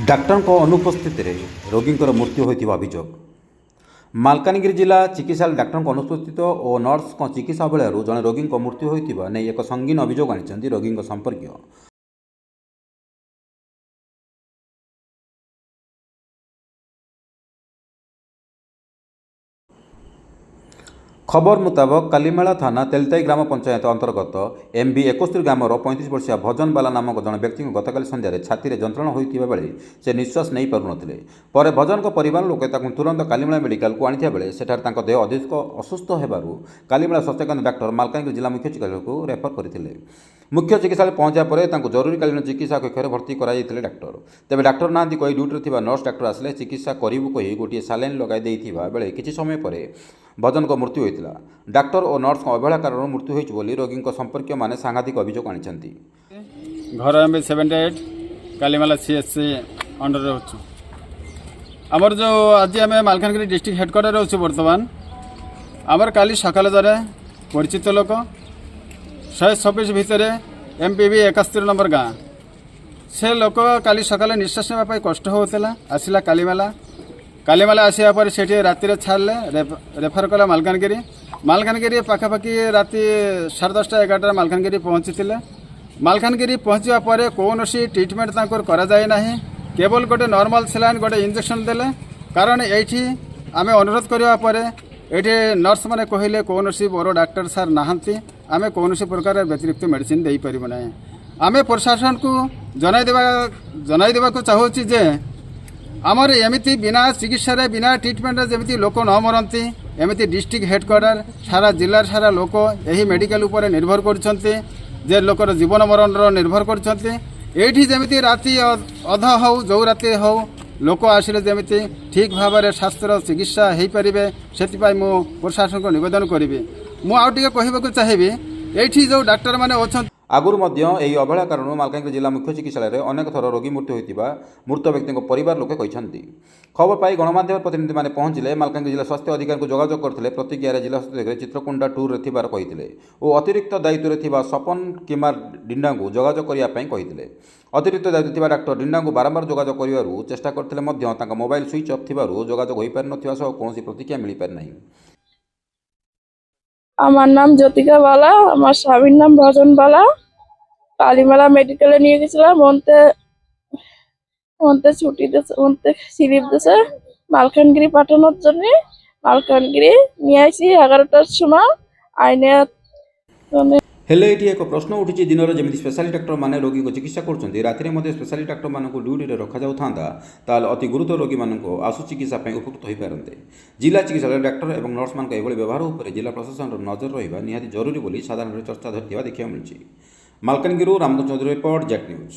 ଡାକ୍ତରଙ୍କ ଅନୁପସ୍ଥିତିରେ ରୋଗୀଙ୍କର ମୃତ୍ୟୁ ହୋଇଥିବା ଅଭିଯୋଗ। ମାଲକାନଗିରି ଜିଲ୍ଲା ଚିକିତ୍ସାଳୟ ଡାକ୍ତରଙ୍କ ଅନୁପସ୍ଥିତ ଓ ନର୍ସଙ୍କ ଚିକିତ୍ସା ଅବହେଳାରୁ ଜଣେ ରୋଗୀଙ୍କ ମୃତ୍ୟୁ ହୋଇଥିବା ନେଇ ଏକ ସଙ୍ଗୀନ ଅଭିଯୋଗ ଆଣିଛନ୍ତି ରୋଗୀଙ୍କ ସମ୍ପର୍କୀୟ। ଖବର ମୁତାବକ କାଲିମେଳା ଥାନା ତେଲତାଇ ଗ୍ରାମ ପଞ୍ଚାୟତ ଅନ୍ତର୍ଗତ MB 71 ଗ୍ରାମର 35 ବର୍ଷିଆ ଭଜନ ବାଲା ନାମକ ଜଣେ ବ୍ୟକ୍ତିଙ୍କ ଗତକାଲି ସନ୍ଧ୍ୟାରେ ଛାତିରେ ଯନ୍ତ୍ରଣା ହୋଇଥିବା ବେଳେ ସେ ନିଶ୍ୱାସ ନେଇପାରୁନଥିଲେ। ପରେ ଭଜନଙ୍କ ପରିବାର ଲୋକେ ତାଙ୍କୁ ତୁରନ୍ତ କାଲିମେଳା ମେଡିକାଲକୁ ଆଣିଥିବା ବେଳେ ସେଠାରେ ତାଙ୍କ ଦେହ ଅଧିକ ଅସୁସ୍ଥ ହେବାରୁ କାଲିମେଳା ସ୍ୱାସ୍ଥ୍ୟକେନ୍ଦ୍ର ଡାକ୍ତର ମାଲକାନଗିରି ଜିଲ୍ଲା ମୁଖ୍ୟ ଚିକିତ୍ସାଳୟକୁ ରେଫର କରିଥିଲେ। ମୁଖ୍ୟ ଚିକିତ୍ସାଳୟ ପହଞ୍ଚିବା ପରେ ତାଙ୍କୁ ଜରୁରୀକାଳୀନ ଚିକିତ୍ସା କକ୍ଷରେ ଭର୍ତ୍ତି କରାଯାଇଥିଲେ ଡାକ୍ତର। ତେବେ ଡାକ୍ତର ନାହାନ୍ତି କହି ଡ୍ୟୁଟିରେ ଥିବା ନର୍ସ ଡାକ୍ତର ଆସିଲେ ଚିକିତ୍ସା କରିବୁ କହି ଗୋଟିଏ ସାଲାଇନ୍ ଲଗାଇ ଦେଇଥିବା ବେଳେ କିଛି ସମୟ ପରେ ଭଜନଙ୍କ ମୃତ୍ୟୁ ହୋଇଥିଲା। ଡାକ୍ତର ଓ ନର୍ସଙ୍କ ଅବହେଳା କାରଣରୁ ମୃତ୍ୟୁ ହୋଇଛି ବୋଲି ରୋଗୀଙ୍କ ସମ୍ପର୍କୀୟମାନେ ସାଂଘାତିକ ଅଭିଯୋଗ ଆଣିଛନ୍ତି। घर MB 78 कालीमाला CSC अंडर रोचु आमर जो आज आम मालकानगिरी डिस्ट्रिक्ट हेडक्वार्टर रोचु बर्तमान आमर काली सकाल द्वारा परिचित लोक 126 भितर MPB 71 नंबर गाँ से लोक काली सकाल निश्वास नापी कष्ट होता आसला कालीमाला आसा पर से राति छाड़े रेफर कला मालकानगिरी पाखापाखि राति 10:30 11 मालकानगिरी पहुँची मालकानगिरी पहुँचा पर कौन ट्रिटमेंट करा जाए ना केवल गोटे नॉर्मल सलाइन गोटे इंजेक्शन देले कारण ये आम अनुरोध करने ये नर्स मैंने कहले कौन बड़ डाक्टर सार नहांती आम कौन प्रकार व्यतिरिक्त मेडिसिन दे पार ना आम प्रशासन को जनईदेवा चाहूँगी जे आमर एमती बिना चिकित्सा बिना ट्रिटमेंट जमी लोक न मरती एमती डिस्ट्रिक्ट हेडक्वार्टर सारा जिलार सारा लोक यही मेडिकल उपर निर्भर करछन्ते जे लोकर जीवन मरण निर्भर करछन्ते एठी जमी राति अध हो जो राति हो लोक आसिले जमी ठीक भाव में स्वास्थ्यर चिकित्सा हो पारे से मु प्रशासन को निवेदन करी मुझे कहवाक चाहिए ये जो डाक्टर मैंने अच्छा आगुरी यही अवहेला कारण मालकानगिरी जिला मुख्य चिकित्सालय में अनेक थर रोगी मृत्यु होता मृत व्यक्ति परिवार लोके कहते। खबर पाई गणमाध्यम प्रतिनिधि मैंने पहुंचले मालकानगिरी जिला स्वास्थ्य अधिकारी को जोगाजोग करते प्रतिक्रिया जिला स्वास्थ्य चित्रकुंडा टूर थिबार कहते और अतिरिक्त दायित्व में सपन कुमार डिंडा को जोगाजोग करने अतिरिक्त दायित्व डाक्टर डिंडा को बारंबार जोगाजोग कर चेष्टा करते मोबाइल स्विच ऑफ थी जोगाजोग हो पार नथिबा कौन प्रतिक्रिया मिल पार नहीं। আমার নাম জ্যোতিকা বালা, আমার স্বামীর নাম ভজন বালা। কালীমেলা মেডিকেলে নিয়ে গেছিলাম, মন্তে ছুটি দিয়েছে, মন্তে স্লিপ দিয়েছে মালকানগিরি পাঠানোর জন্য। মালকানগিরি নিয়ে আসি 11টার সময় আইনে। हेले ये एक प्रश्न उठी दिन में जमी स्पेशलिस्ट डाक्टर मैंने रोगी को चिकित्सा कर राति में स्पेशलिस्ट डाक्टर मानक ड्यूटी रखा जाता अति गुरुतर रोगी मान आशु चिकित्सा उपकृत हो पारते। जिला चिकित्सालय डाक्टर और नर्स मान व्यवहार उपर जिला प्रशासन नजर रहा निहाती जरूरी बोली साधारण चर्चा धरती देखा मिली। मालकानगिरी रामचंद्र रिपोर्ट जेट न्यूज।